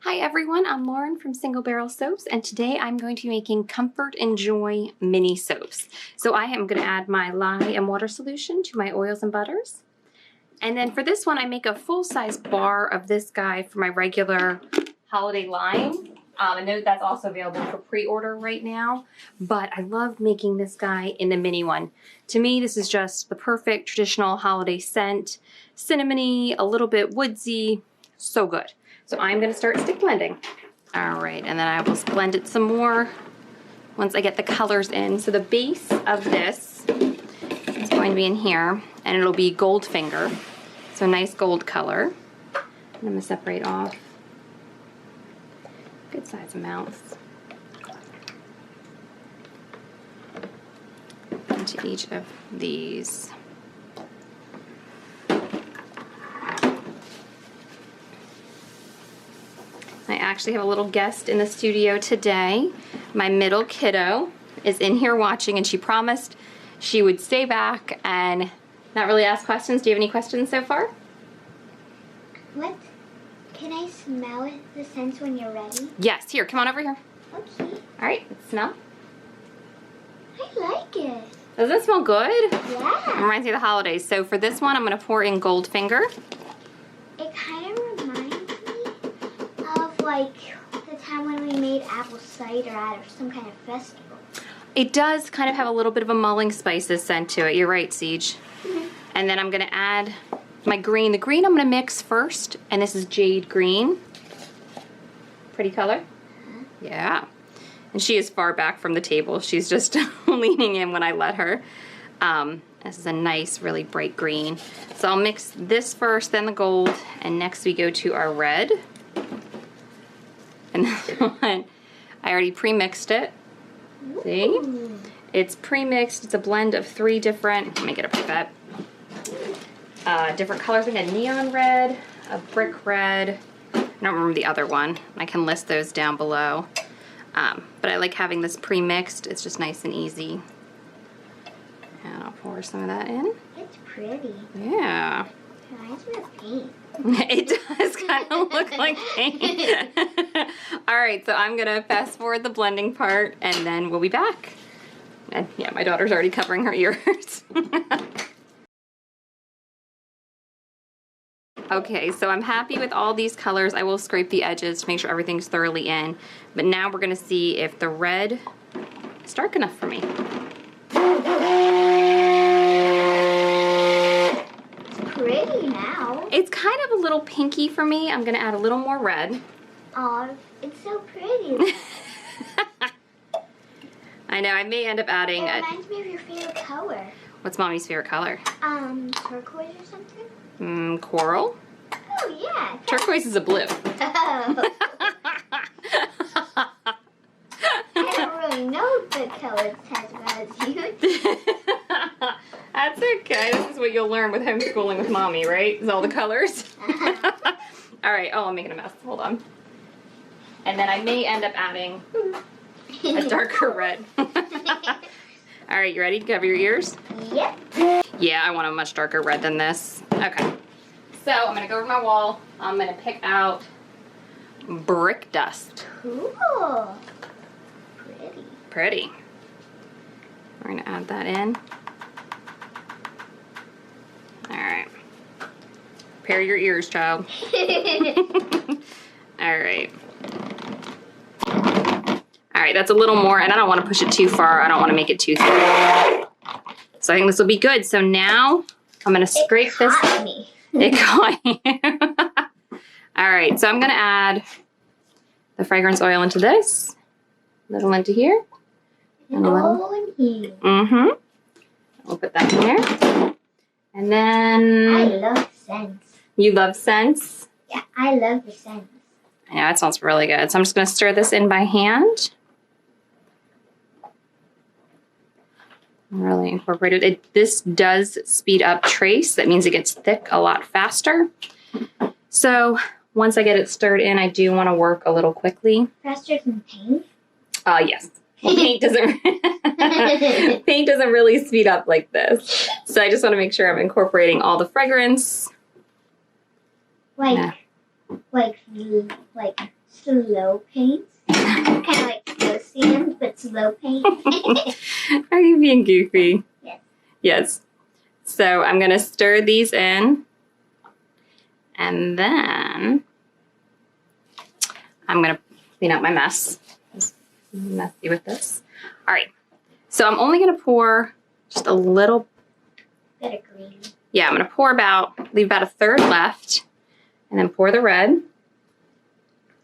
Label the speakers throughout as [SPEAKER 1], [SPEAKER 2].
[SPEAKER 1] Hi everyone, I'm Lauren from Single Barrel Soaps, and today I'm going to be making Comfort and Joy mini soaps. So I am going to add my lye and water solution to my oils and butters. And then for this one, I make a full-size bar of this guy for my regular holiday line. I know that's also available for pre-order right now, but I love making this guy in the mini one. To me, this is just the perfect traditional holiday scent. Cinnamony, a little bit woodsy, so good. So I'm going to start stick blending. All right, and then I will blend it some more once I get the colors in. So the base of this is going to be in here, and it'll be Goldfinger. So nice gold color. And I'm going to separate off good size amounts into each of these. I actually have a little guest in the studio today. My middle kiddo is in here watching, and she promised she would stay back and not really ask questions. Do you have any questions so far?
[SPEAKER 2] What? Can I smell it, the scent when you're ready?
[SPEAKER 1] Yes, here, come on over here.
[SPEAKER 2] Okay.
[SPEAKER 1] All right, let's smell.
[SPEAKER 2] I like it.
[SPEAKER 1] Does it smell good?
[SPEAKER 2] Yeah.
[SPEAKER 1] It reminds me of the holidays. So for this one, I'm gonna pour in Goldfinger.
[SPEAKER 2] It kind of reminds me of like the time when we made apple cider at some kind of festival.
[SPEAKER 1] It does kind of have a little bit of a mulling spices scent to it. You're right, Siege.
[SPEAKER 2] Mm-hmm.
[SPEAKER 1] And then I'm gonna add my green. The green I'm gonna mix first, and this is Jade green. Pretty color. Yeah. And she is far back from the table. She's just leaning in when I let her. This is a nice, really bright green. So I'll mix this first, then the gold, and next we go to our red. And this one, I already pre-mixed it. See?
[SPEAKER 2] Ooh.
[SPEAKER 1] It's pre-mixed. It's a blend of 3 different, let me get a pipette. Different colors. I had neon red, a brick red. I don't remember the other one. I can list those down below. But I like having this pre-mixed. It's just nice and easy. And I'll pour some of that in.
[SPEAKER 2] It's pretty.
[SPEAKER 1] Yeah.
[SPEAKER 2] It reminds me of paint.
[SPEAKER 1] It does kind of look like paint. All right, so I'm gonna fast forward the blending part, and then we'll be back. And yeah, my daughter's already covering her ears. Okay, so I'm happy with all these colors. I will scrape the edges to make sure everything's thoroughly in. But now we're gonna see if the red is dark enough for me.
[SPEAKER 2] It's pretty now.
[SPEAKER 1] It's kind of a little pinky for me. I'm gonna add a little more red.
[SPEAKER 2] Oh, it's so pretty.
[SPEAKER 1] I know, I may end up adding
[SPEAKER 2] It reminds me of your favorite color.
[SPEAKER 1] What's Mommy's favorite color?
[SPEAKER 2] Turquoise or something?
[SPEAKER 1] Coral?
[SPEAKER 2] Oh, yeah.
[SPEAKER 1] Turquoise is a blue.
[SPEAKER 2] Oh. I don't really know the colors as well as you do.
[SPEAKER 1] That's okay. This is what you'll learn with homeschooling with Mommy, right? Is all the colors. All right. Oh, I'm making a mess. Hold on. And then I may end up adding a darker red. All right, you ready to cover your ears?
[SPEAKER 2] Yep.
[SPEAKER 1] Yeah, I want a much darker red than this. Okay. So I'm gonna go over my wall. I'm gonna pick out brick dust.
[SPEAKER 2] Cool. Pretty.
[SPEAKER 1] Pretty. We're gonna add that in. All right. Prepare your ears, child. All right. All right, that's a little more, and I don't want to push it too far. I don't want to make it too thick. So I think this will be good. So now I'm going to scrape this.
[SPEAKER 2] Me.
[SPEAKER 1] It caught you. All right, so I'm going to add the fragrance oil into this. A little into here. And a little
[SPEAKER 2] in here.
[SPEAKER 1] Mm-hmm. We'll put that in there. And then...
[SPEAKER 2] I love scents.
[SPEAKER 1] You love scents?
[SPEAKER 2] Yeah, I love the scents.
[SPEAKER 1] I know, that smells really good. So I'm just going to stir this in by hand. Really incorporated it. This does speed up trace. That means it gets thick a lot faster. So once I get it stirred in, I do want to work a little quickly.
[SPEAKER 2] Faster than paint?
[SPEAKER 1] Yes. Well, paint doesn't paint doesn't really speed up like this. So I just want to make sure I'm incorporating all the fragrance.
[SPEAKER 2] Like like slow paints. Kind of like slow sand, but slow paint.
[SPEAKER 1] Are you being goofy?
[SPEAKER 2] Yes.
[SPEAKER 1] Yes. So I'm going to stir these in. And then I'm going to clean up my mess. I'm messy with this. All right. So I'm only going to pour just a little.
[SPEAKER 2] Bit of green.
[SPEAKER 1] Yeah, I'm going to leave about a third left. And then pour the red.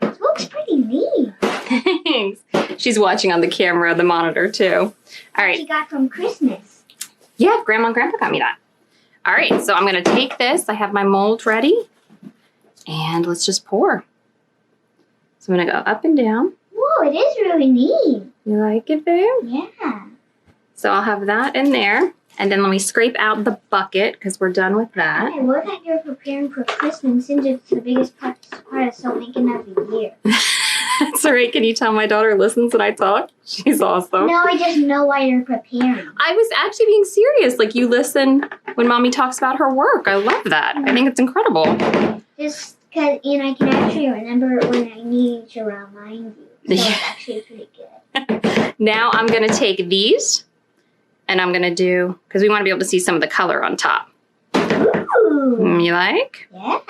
[SPEAKER 2] It looks pretty neat.
[SPEAKER 1] Thanks. She's watching on the camera, the monitor too. All right.
[SPEAKER 2] She got from Christmas.
[SPEAKER 1] Yeah, Grandma and Grandpa got me that. All right, so I'm going to take this. I have my mold ready. And let's just pour. So I'm going to go up and down.
[SPEAKER 2] Whoa, it is really neat.
[SPEAKER 1] You like it, babe?
[SPEAKER 2] Yeah.
[SPEAKER 1] So I'll have that in there. And then let me scrape out the bucket because we're done with that.
[SPEAKER 2] I love that you're preparing for Christmas since it's the biggest part of soap making of the year.
[SPEAKER 1] That's all right. Can you tell my daughter listens when I talk? She's awesome.
[SPEAKER 2] No, I just know why you're preparing.
[SPEAKER 1] I was actually being serious. Like, you listen when Mommy talks about her work. I love that. I think it's incredible.
[SPEAKER 2] Just because, and I can actually remember it when I need to remind you. So it's actually pretty good.
[SPEAKER 1] Now I'm going to take these and I'm going to do, because we want to be able to see some of the color on top.
[SPEAKER 2] Ooh.
[SPEAKER 1] You like?
[SPEAKER 2] Yeah.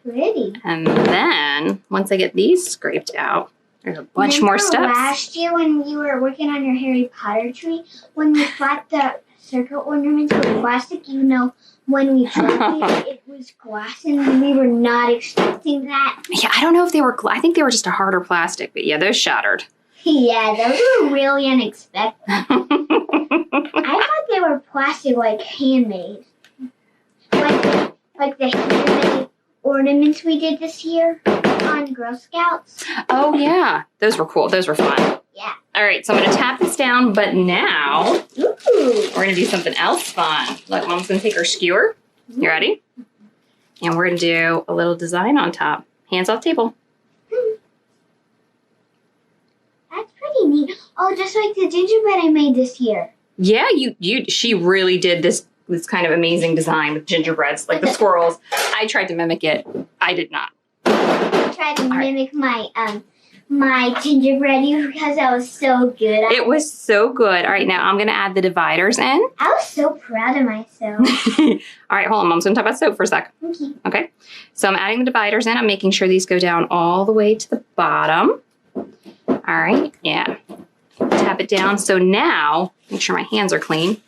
[SPEAKER 2] Pretty.
[SPEAKER 1] And then once I get these scraped out, there's a bunch more steps.
[SPEAKER 2] Last year when you were working on your Harry Potter tree, when we thought the circle ornaments were plastic, even though when we tried it was glass, and we were not expecting that.
[SPEAKER 1] Yeah, I don't know if they were, I think they were just a harder plastic, but yeah, those shattered.
[SPEAKER 2] Yeah, those were really unexpected. I thought they were plastic, like handmade. Like the handmade ornaments we did this year on Girl Scouts.
[SPEAKER 1] Oh yeah, those were cool. Those were fun.
[SPEAKER 2] Yeah.
[SPEAKER 1] All right, so I'm gonna tap this down, but now
[SPEAKER 2] Ooh.
[SPEAKER 1] we're gonna do something else fun. Look, Mom's gonna take her skewer. You ready? And we're gonna do a little design on top. Hands off table.
[SPEAKER 2] That's pretty neat. Oh, just like the gingerbread I made this year.
[SPEAKER 1] Yeah, she really did this kind of amazing design with gingerbreads, like the squirrels. I tried to mimic it. I did not.
[SPEAKER 2] I tried to mimic my gingerbread because that was so good.
[SPEAKER 1] It was so good. All right, now I'm gonna add the dividers in.
[SPEAKER 2] I was so proud of myself.
[SPEAKER 1] All right, hold on. Mom's gonna talk about soap for a sec.
[SPEAKER 2] Okay.
[SPEAKER 1] Okay. So I'm adding the dividers in. I'm making sure these go down all the way to the bottom. All right. Yeah. Tap it down. So now, make sure my hands are clean.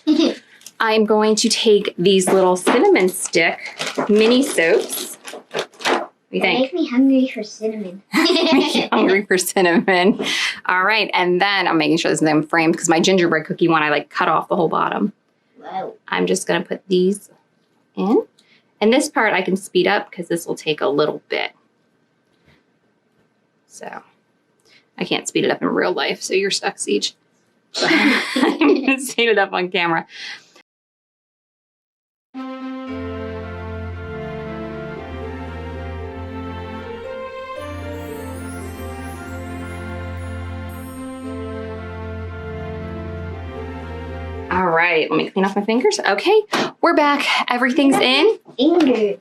[SPEAKER 1] I'm going to take these little cinnamon stick mini soaps. What do you think?
[SPEAKER 2] Make me hungry for cinnamon.
[SPEAKER 1] Hungry for cinnamon. All right. And then I'm making sure this is them framed because my gingerbread cookie one, I like cut off the whole bottom.
[SPEAKER 2] Whoa.
[SPEAKER 1] I'm just going to put these in. And this part I can speed up because this will take a little bit. So I can't speed it up in real life, so you're stuck, Siege. I'm going to speed it up on camera. All right, let me clean off my fingers. Okay, we're back. Everything's in.
[SPEAKER 2] Fingers.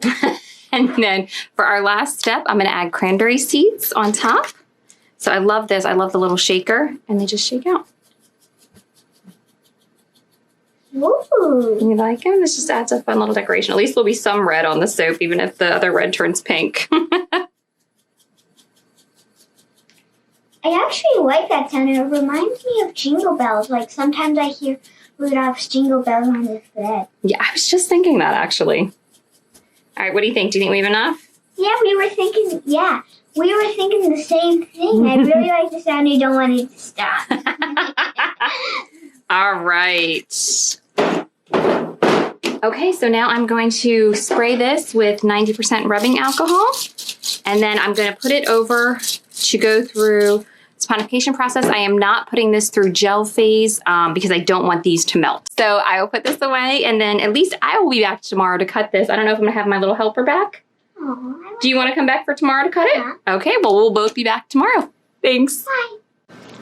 [SPEAKER 1] And then for our last step, I'm gonna add cranberry seeds on top. So I love this. I love the little shaker, and they just shake out.
[SPEAKER 2] Ooh.
[SPEAKER 1] You like them? This just adds a fun little decoration. At least there'll be some red on the soap, even if the other red turns pink.
[SPEAKER 2] I actually like that sound. It reminds me of Jingle Bells. Like sometimes I hear Rudolph's Jingle Bells on this bed.
[SPEAKER 1] Yeah, I was just thinking that actually. All right, what do you think? Do you think we have enough?
[SPEAKER 2] Yeah, we were thinking the same thing. I really like the sound. You don't want it to stop.
[SPEAKER 1] All right. Okay, so now I'm going to spray this with 90% rubbing alcohol, and then I'm going to put it over to go through sonification process. I am not putting this through gel phase because I don't want these to melt. So I will put this away, and then at least I will be back tomorrow to cut this. I don't know if I'm gonna have my little helper back.
[SPEAKER 2] Aww,
[SPEAKER 1] Do you want to come back for tomorrow to cut it?
[SPEAKER 2] Yeah.
[SPEAKER 1] Okay, well, we'll both be back tomorrow. Thanks.
[SPEAKER 2] Bye.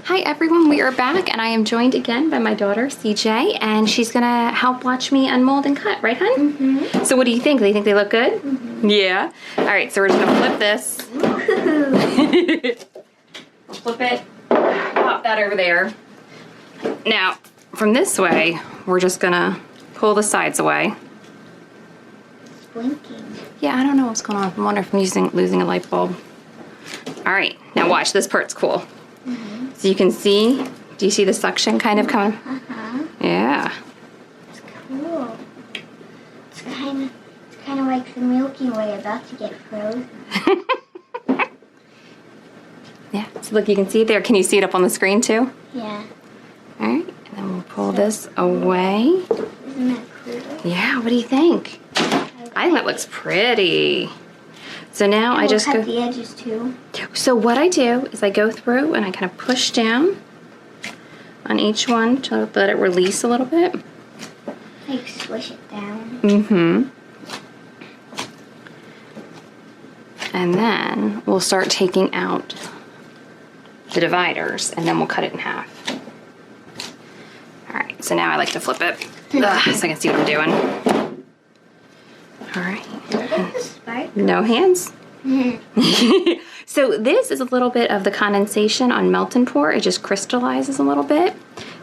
[SPEAKER 1] Hi everyone, we are back and I am joined again by my daughter CJ, and she's gonna help watch me unmold and cut, right hun?
[SPEAKER 2] Mm-hmm.
[SPEAKER 1] So what do you think? Do you think they look good?
[SPEAKER 2] Mm-hmm.
[SPEAKER 1] Yeah. Alright, so we're just gonna flip this. We'll flip it, pop that over there. Now, from this way, we're just gonna pull the sides away.
[SPEAKER 2] It's blinking.
[SPEAKER 1] Yeah, I don't know what's going on. I wonder if I'm losing a light bulb. Alright, now watch, this part's cool.
[SPEAKER 2] Mm-hmm.
[SPEAKER 1] So you can see, do you see the suction kind of coming?
[SPEAKER 2] Uh-huh.
[SPEAKER 1] Yeah.
[SPEAKER 2] It's cool. It's kind of like the Milky Way about to get frozen.
[SPEAKER 1] Yeah, so look, you can see it there. Can you see it up on the screen too?
[SPEAKER 2] Yeah.
[SPEAKER 1] Alright, and then we'll pull this away.
[SPEAKER 2] Isn't that cool?
[SPEAKER 1] Yeah, what do you think? I think that looks pretty. So now I just
[SPEAKER 2] cut the edges too.
[SPEAKER 1] So what I do is I go through and I kind of push down on each one to let it release a little bit.
[SPEAKER 2] Like squish it down.
[SPEAKER 1] Mm-hmm. And then we'll start taking out the dividers and then we'll cut it in half. All right, so now I like to flip it so I can see what I'm doing. All right. No hands. So this is a little bit of the condensation on melt and pour. It just crystallizes a little bit.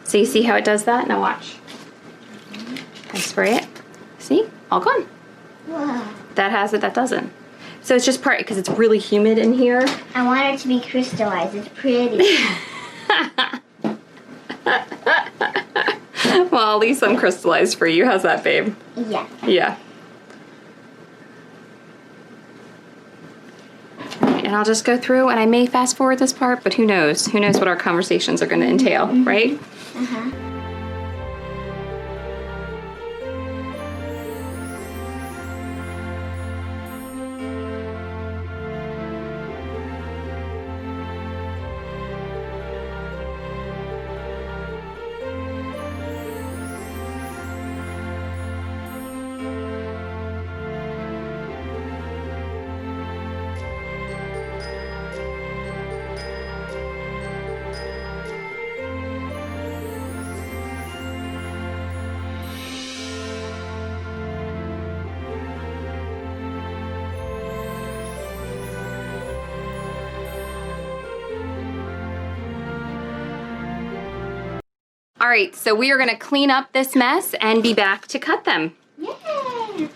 [SPEAKER 1] So you see how it does that? Now watch. I spray it. See? All gone.
[SPEAKER 2] Wow.
[SPEAKER 1] That has it, that doesn't. So it's just part, because it's really humid in here.
[SPEAKER 2] I want it to be crystallized. It's pretty.
[SPEAKER 1] Well, at least I'm crystallized for you. How's that, babe?
[SPEAKER 2] Yeah.
[SPEAKER 1] Yeah. And I'll just go through, and I may fast forward this part, but who knows? Who knows what our conversations are going to entail, right?
[SPEAKER 2] Uh-huh.
[SPEAKER 1] All right, so we are going to clean up this mess and be back to cut them.
[SPEAKER 2] Yay!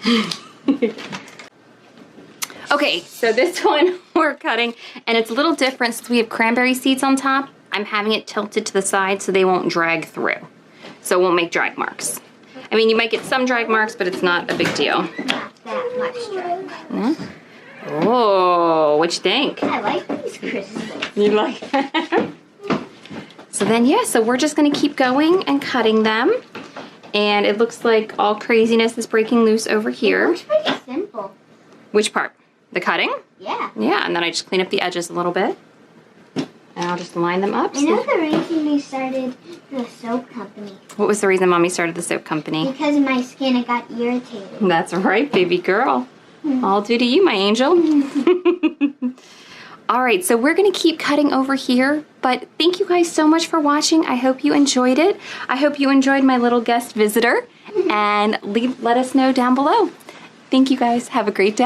[SPEAKER 1] Okay, so this one we're cutting, and it's a little different since we have cranberry seeds on top. I'm having it tilted to the side so they won't drag through. So it won't make drag marks. I mean, you might get some drag marks, but it's not a big deal.
[SPEAKER 2] Not that much drag.
[SPEAKER 1] Oh, what you think?
[SPEAKER 2] I like these crystals.
[SPEAKER 1] You like that? So then, yeah, so we're just gonna keep going and cutting them. And it looks like all craziness is breaking loose over
[SPEAKER 2] It
[SPEAKER 1] here.
[SPEAKER 2] looks pretty simple.
[SPEAKER 1] Which part? The cutting?
[SPEAKER 2] Yeah.
[SPEAKER 1] Yeah, and then I just clean up the edges a little bit. And I'll just line them up.
[SPEAKER 2] I know the reason we started the soap company.
[SPEAKER 1] What was the reason Mommy started the soap company?
[SPEAKER 2] Because of my skin, it got irritated.
[SPEAKER 1] That's right, baby girl. All due to you, my angel. All right, so we're gonna keep cutting over here, but thank you guys so much for watching. I hope you enjoyed it. I hope you enjoyed my little guest visitor, and let us know down below. Thank you guys. Have a great day.